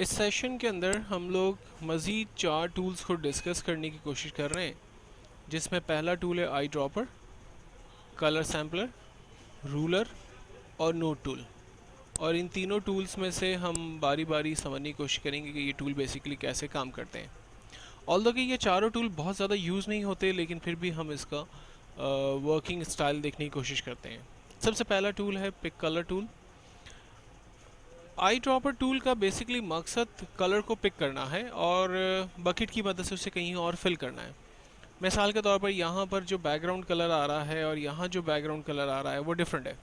इस सेशन के अंदर हम लोग मज़ीद 4 टूल्स को डिस्कस करने की कोशिश कर रहे हैं, जिसमें पहला टूल है eye dropper, colour sampler, ruler और नोट टूल। और इन तीनों टूल्स में से हम बारी बारी समझने की कोशिश करेंगे कि ये टूल बेसिकली कैसे काम करते हैं। ऑल्दो कि ये चारों टूल बहुत ज़्यादा यूज़ नहीं होते, लेकिन फिर भी हम इसका वर्किंग स्टाइल देखने की कोशिश करते हैं। सबसे पहला टूल है pick colour tool. Eye dropper tool का बेसिकली मकसद कलर को पिक करना है और बकेट की मदद से उसे कहीं और फिल करना है। मिसाल के तौर पर यहाँ पर जो बैकग्राउंड कलर आ रहा है और यहाँ जो बैकग्राउंड कलर आ रहा है वो डिफरेंट है,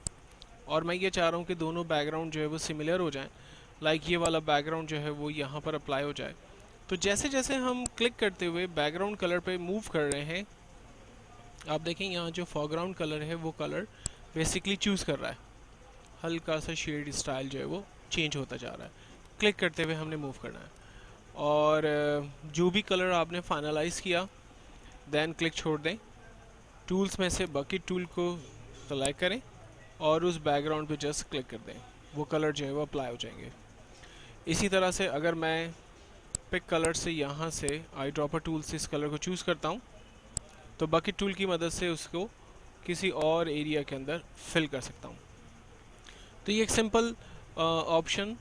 और मैं ये चाह रहा हूँ कि दोनों बैकग्राउंड जो है वो सिमिलर हो जाएं। लाइक ये वाला बैकग्राउंड जो है वो यहाँ पर अप्लाई हो जाए। तो जैसे जैसे हम क्लिक करते हुए बैकग्राउंड कलर पे मूव कर रहे हैं, आप देखें यहाँ जो फोरग्राउंड कलर है वो कलर बेसिकली चूज़ कर रहा है। हल्का सा शेड स्टाइल जो है वो चेंज होता जा रहा है। क्लिक करते हुए हमने मूव करना है, और जो भी कलर आपने फाइनलाइज किया देन क्लिक छोड़ दें। टूल्स में से बकेट टूल को सेलेक्ट करें और उस बैकग्राउंड पे जस्ट क्लिक कर दें, वो कलर जो है वो अप्लाई हो जाएंगे। इसी तरह से अगर मैं पिक कलर से यहाँ से आई ड्रॉपर टूल से इस कलर को चूज़ करता हूँ, तो बकेट टूल की मदद से उसको किसी और एरिया के अंदर फिल कर सकता हूँ। तो ये एक सिंपल ऑप्शन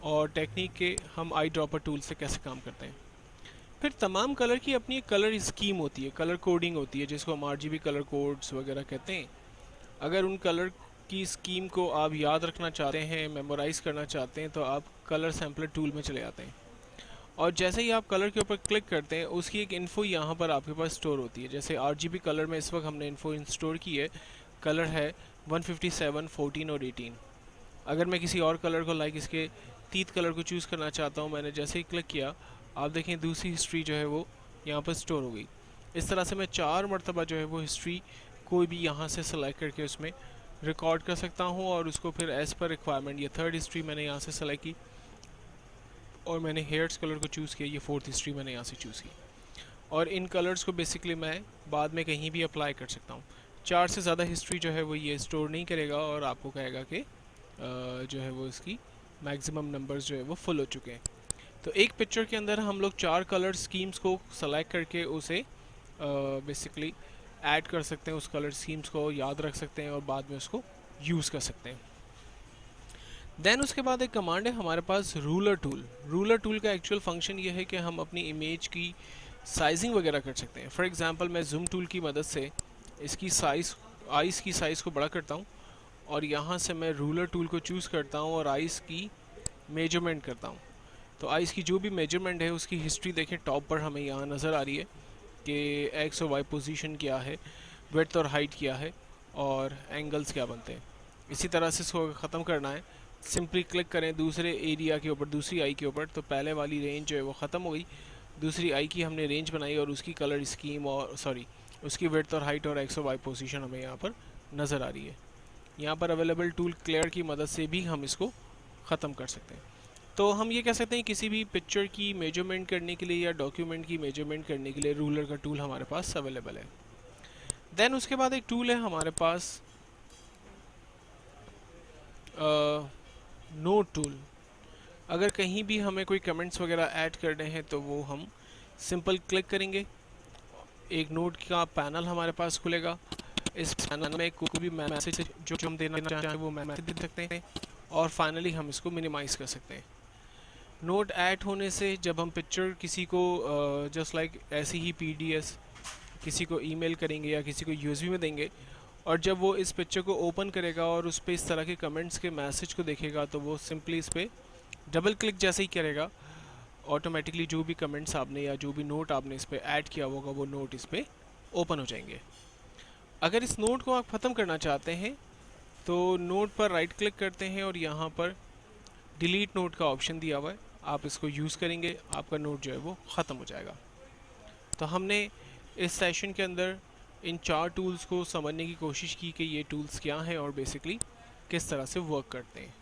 और टेक्निक के हम आई ड्रॉपर टूल से कैसे काम करते हैं। फिर तमाम कलर की अपनी एक कलर स्कीम होती है, कलर कोडिंग होती है, जिसको हम RGB कलर कोड्स वगैरह कहते हैं। अगर उन कलर की स्कीम को आप याद रखना चाहते हैं, मेमोराइज करना चाहते हैं, तो आप कलर सैम्पलर टूल में चले जाते हैं, और जैसे ही आप कलर के ऊपर क्लिक करते हैं उसकी एक इन्फो यहाँ पर आपके पास स्टोर होती है। जैसे RGB कलर में इस वक्त हमने इन्फो स्टोर की है, कलर है 157, 14 और 18। अगर मैं किसी और कलर को लाइक इसके तीत कलर को चूज़ करना चाहता हूँ, मैंने जैसे ही क्लिक किया आप देखें दूसरी हिस्ट्री जो है वो यहाँ पर स्टोर हो गई। इस तरह से मैं 4 मरतबा जो है वो हिस्ट्री कोई भी यहाँ से सेलेक्ट करके उसमें रिकॉर्ड कर सकता हूँ, और उसको फिर एज़ पर रिक्वायरमेंट ये 3rd हिस्ट्री मैंने यहाँ से सेलेक्ट की, और मैंने हेयर्स कलर को चूज़ किया, ये 4th हिस्ट्री मैंने यहाँ से चूज़ की। और इन कलर्स को बेसिकली मैं बाद में कहीं भी अप्लाई कर सकता हूँ। 4 से ज़्यादा हिस्ट्री जो है वो ये स्टोर नहीं करेगा, और आपको कहेगा कि जो है वो इसकी मैक्सिमम नंबर्स जो है वो फुल हो चुके हैं। तो एक पिक्चर के अंदर हम लोग 4 कलर स्कीम्स को सेलेक्ट करके उसे बेसिकली ऐड कर सकते हैं, उस कलर स्कीम्स को याद रख सकते हैं और बाद में उसको यूज़ कर सकते हैं। देन उसके बाद एक कमांड है हमारे पास रूलर टूल। रूलर टूल का एक्चुअल फंक्शन ये है कि हम अपनी इमेज की साइजिंग वगैरह कर सकते हैं। फॉर एग्जांपल मैं जूम टूल की मदद से इसकी साइज़, आइज़ की साइज़ को बड़ा करता हूँ, और यहाँ से मैं रूलर टूल को चूज़ करता हूँ और आइज़ की मेजरमेंट करता हूँ। तो आइज़ की जो भी मेजरमेंट है उसकी हिस्ट्री देखें, टॉप पर हमें यहाँ नज़र आ रही है कि एक्स और वाई पोजीशन क्या है, विड्थ और हाइट क्या है, और एंगल्स क्या बनते हैं। इसी तरह से इसको ख़त्म करना है, सिंपली क्लिक करें दूसरे एरिया के ऊपर, दूसरी आई के ऊपर, तो पहले वाली रेंज जो है वो ख़त्म हो गई। दूसरी आई की हमने रेंज बनाई और उसकी कलर स्कीम और उसकी विड्थ और हाइट और एक्स और वाई पोजीशन हमें यहाँ पर नज़र आ रही है। यहाँ पर अवेलेबल टूल क्लियर की मदद से भी हम इसको ख़त्म कर सकते हैं। तो हम ये कह सकते हैं किसी भी पिक्चर की मेजरमेंट करने के लिए या डॉक्यूमेंट की मेजरमेंट करने के लिए रूलर का टूल हमारे पास अवेलेबल है। देन उसके बाद एक टूल है हमारे पास नोट टूल। अगर कहीं भी हमें कोई कमेंट्स वगैरह ऐड करने हैं तो वो हम सिंपल क्लिक करेंगे, एक नोट का पैनल हमारे पास खुलेगा। इस पैनल में कोई भी मैसेज जो हम देना चाहें वो मैसेज दे सकते हैं, और फाइनली हम इसको मिनिमाइज़ कर सकते हैं। नोट ऐड होने से जब हम पिक्चर किसी को जस्ट लाइक ऐसी ही PDF किसी को ईमेल करेंगे या किसी को USB में देंगे, और जब वो इस पिक्चर को ओपन करेगा और उस पर इस तरह के कमेंट्स के मैसेज को देखेगा, तो वो सिंपली इस पर डबल क्लिक जैसे ही करेगा, ऑटोमेटिकली जो भी कमेंट्स आपने या जो भी नोट आपने इस पर ऐड किया होगा वो नोट इस पर ओपन हो जाएंगे। अगर इस नोट को आप ख़त्म करना चाहते हैं तो नोट पर राइट क्लिक करते हैं और यहाँ पर डिलीट नोट का ऑप्शन दिया हुआ है, आप इसको यूज़ करेंगे, आपका नोट जो है वो ख़त्म हो जाएगा। तो हमने इस सेशन के अंदर इन 4 टूल्स को समझने की कोशिश की कि ये टूल्स क्या हैं और बेसिकली किस तरह से वर्क करते हैं।